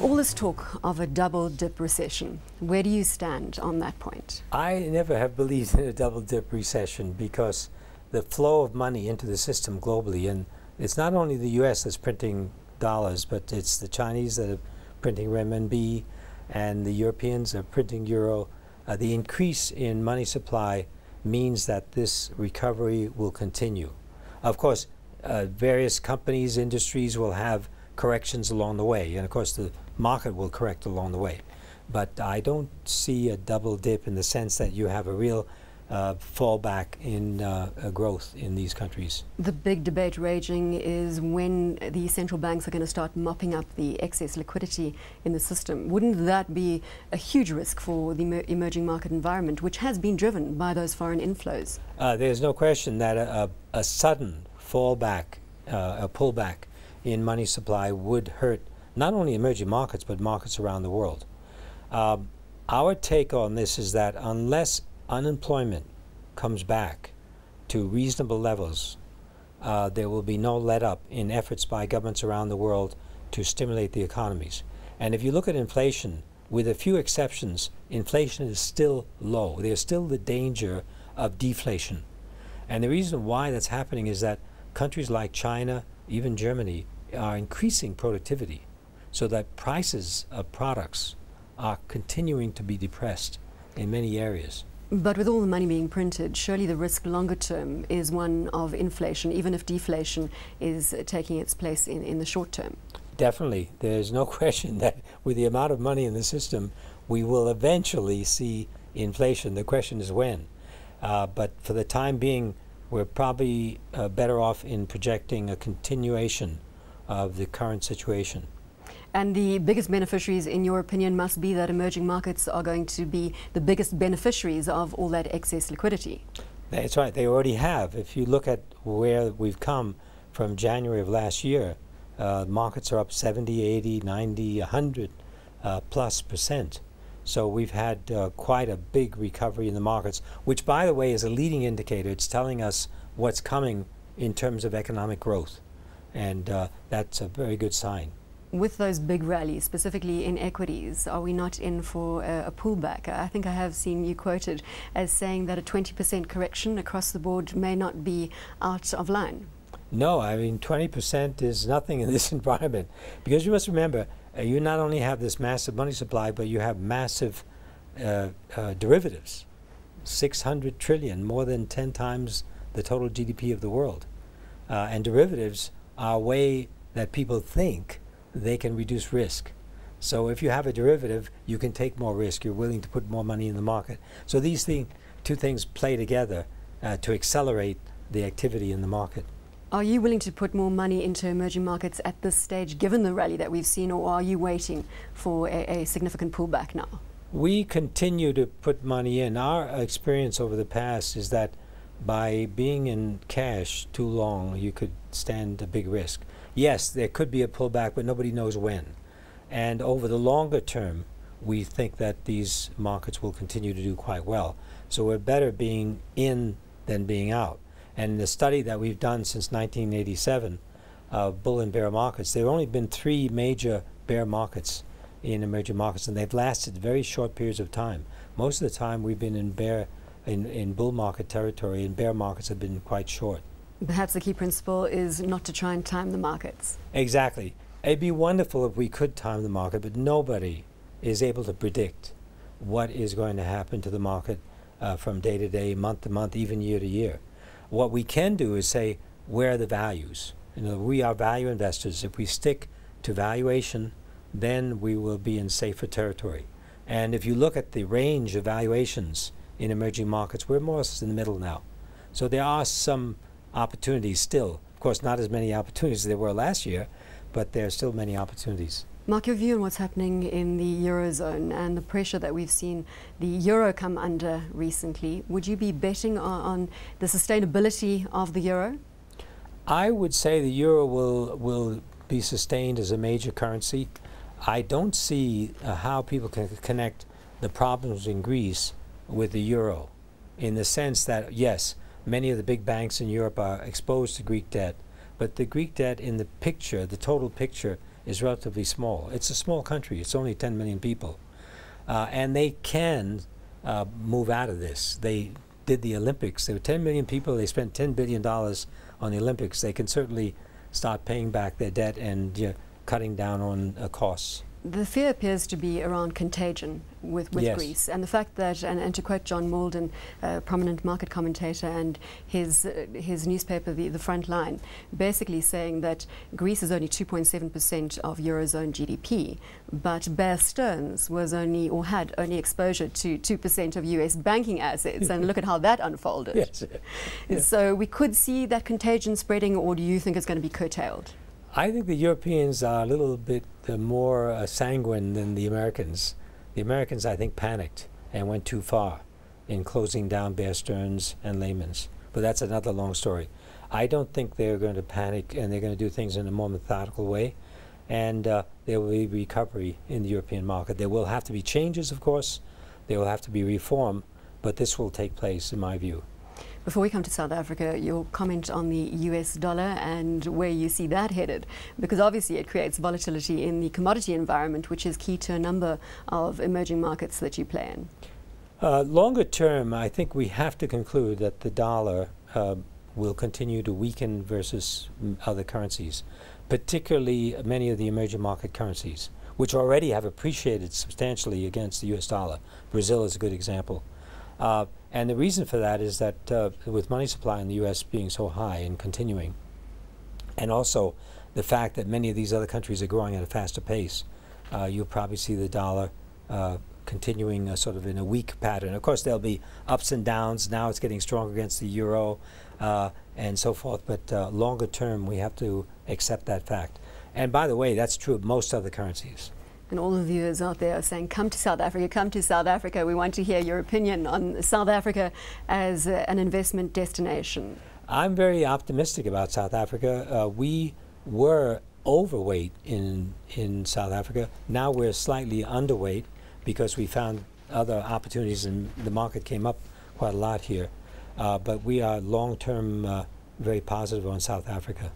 All this talk of a double dip recession, where do you stand on that point? I never have believed in a double dip recession because the flow of money into the system globally, and it's not only the US that's printing dollars, but it's the Chinese that are printing renminbi and the Europeans are printing euro. The increase in money supply means that this recovery will continue. Of course, various companies, industries will have corrections along the way, and of course the market will correct along the way. But I don't see a double dip in the sense that you have a real fallback in growth in these countries. The big debate raging is when the central banks are going to start mopping up the excess liquidity in the system. Wouldn't that be a huge risk for the emerging market environment, which has been driven by those foreign inflows? There's no question that a sudden fallback, a pullback in money supply would hurt not only emerging markets but markets around the world. Our take on this is that unless unemployment comes back to reasonable levels, there will be no let-up in efforts by governments around the world to stimulate the economies. And if you look at inflation, with a few exceptions, inflation is still low. There's still the danger of deflation. And the reason why that's happening is that countries like China, even Germany, are increasing productivity so that prices of products are continuing to be depressed in many areas. But with all the money being printed, surely the risk longer term is one of inflation, even if deflation is taking its place in the short term. Definitely. There's no question that with the amount of money in the system, we will eventually see inflation. The question is when. But for the time being, we're probably better off in projecting a continuation of the current situation. And the biggest beneficiaries, in your opinion, must be that emerging markets are going to be the biggest beneficiaries of all that excess liquidity. That's right. They already have. If you look at where we've come from January of last year, markets are up 70, 80, 90, 100 plus %. So we've had quite a big recovery in the markets, which, by the way, is a leading indicator. It's telling us what's coming in terms of economic growth. And that's a very good sign. With those big rallies, specifically in equities, are we not in for a pullback? I think I have seen you quoted as saying that a 20% correction across the board may not be out of line. No, I mean 20% is nothing in this environment, because you must remember, you not only have this massive money supply, but you have massive derivatives, 600 trillion, more than 10 times the total GDP of the world. And derivatives are a way that people think they can reduce risk. So if you have a derivative, you can take more risk. You're willing to put more money in the market. So these two things play together to accelerate the activity in the market. Are you willing to put more money into emerging markets at this stage, given the rally that we've seen, or are you waiting for a significant pullback now? We continue to put money in. Our experience over the past is that by being in cash too long, you could stand a big risk. Yes, there could be a pullback, but nobody knows when. And over the longer term, we think that these markets will continue to do quite well. So we're better being in than being out. And in the study that we've done since 1987 of bull and bear markets, there have only been 3 major bear markets in emerging markets, and they've lasted very short periods of time. Most of the time we've been in bull market territory, and bear markets have been quite short. Perhaps the key principle is not to try and time the markets. Exactly. It'd be wonderful if we could time the market, but nobody is able to predict what is going to happen to the market from day to day, month to month, even year to year. What we can do is say, where are the values? You know, we are value investors. If we stick to valuation, then we will be in safer territory. And if you look at the range of valuations in emerging markets, we're more or less in the middle now. So there are some opportunities still. Of course, not as many opportunities as there were last year, but there are still many opportunities. Mark, your view on what's happening in the Eurozone and the pressure that we've seen the Euro come under recently. Would you be betting on the sustainability of the Euro? I would say the Euro will be sustained as a major currency. I don't see how people can connect the problems in Greece with the Euro, in the sense that, yes, many of the big banks in Europe are exposed to Greek debt, but the Greek debt in the picture, the total picture, is relatively small. It's a small country. It's only 10 million people. And they can move out of this. They did the Olympics. There were 10 million people. They spent $10 billion on the Olympics. They can certainly start paying back their debt and cutting down on costs. The fear appears to be around contagion with Yes. Greece, and the fact that, and to quote John Malden, a prominent market commentator, and his newspaper, the Front Line, basically saying that Greece is only 2.7% of Eurozone GDP, but Bear Stearns was only, or had only exposure to 2% of US banking assets, and look at how that unfolded. Yes. Yeah. So we could see that contagion spreading, or do you think it's going to be curtailed? I think the Europeans are a little bit more sanguine than the Americans. The Americans, I think, panicked and went too far in closing down Bear Stearns and Lehman's. But that's another long story. I don't think they're going to panic, and they're going to do things in a more methodical way. And there will be recovery in the European market. There will have to be changes, of course. There will have to be reform, but this will take place, in my view. Before we come to South Africa, your comment on the US dollar and where you see that headed, because obviously it creates volatility in the commodity environment, which is key to a number of emerging markets that you play in. Longer term, I think we have to conclude that the dollar will continue to weaken versus other currencies, particularly many of the emerging market currencies, which already have appreciated substantially against the US dollar. Brazil is a good example. And the reason for that is that with money supply in the U.S. being so high and continuing, and also the fact that many of these other countries are growing at a faster pace, you'll probably see the dollar continuing sort of in a weak pattern. Of course, there'll be ups and downs. Now it's getting stronger against the euro and so forth. But longer term, we have to accept that fact. And by the way, that's true of most other currencies. And all the viewers out there are saying, come to South Africa, come to South Africa. We want to hear your opinion on South Africa as an investment destination. I'm very optimistic about South Africa. We were overweight in South Africa. Now we're slightly underweight because we found other opportunities and the market came up quite a lot here. But we are long-term very positive on South Africa.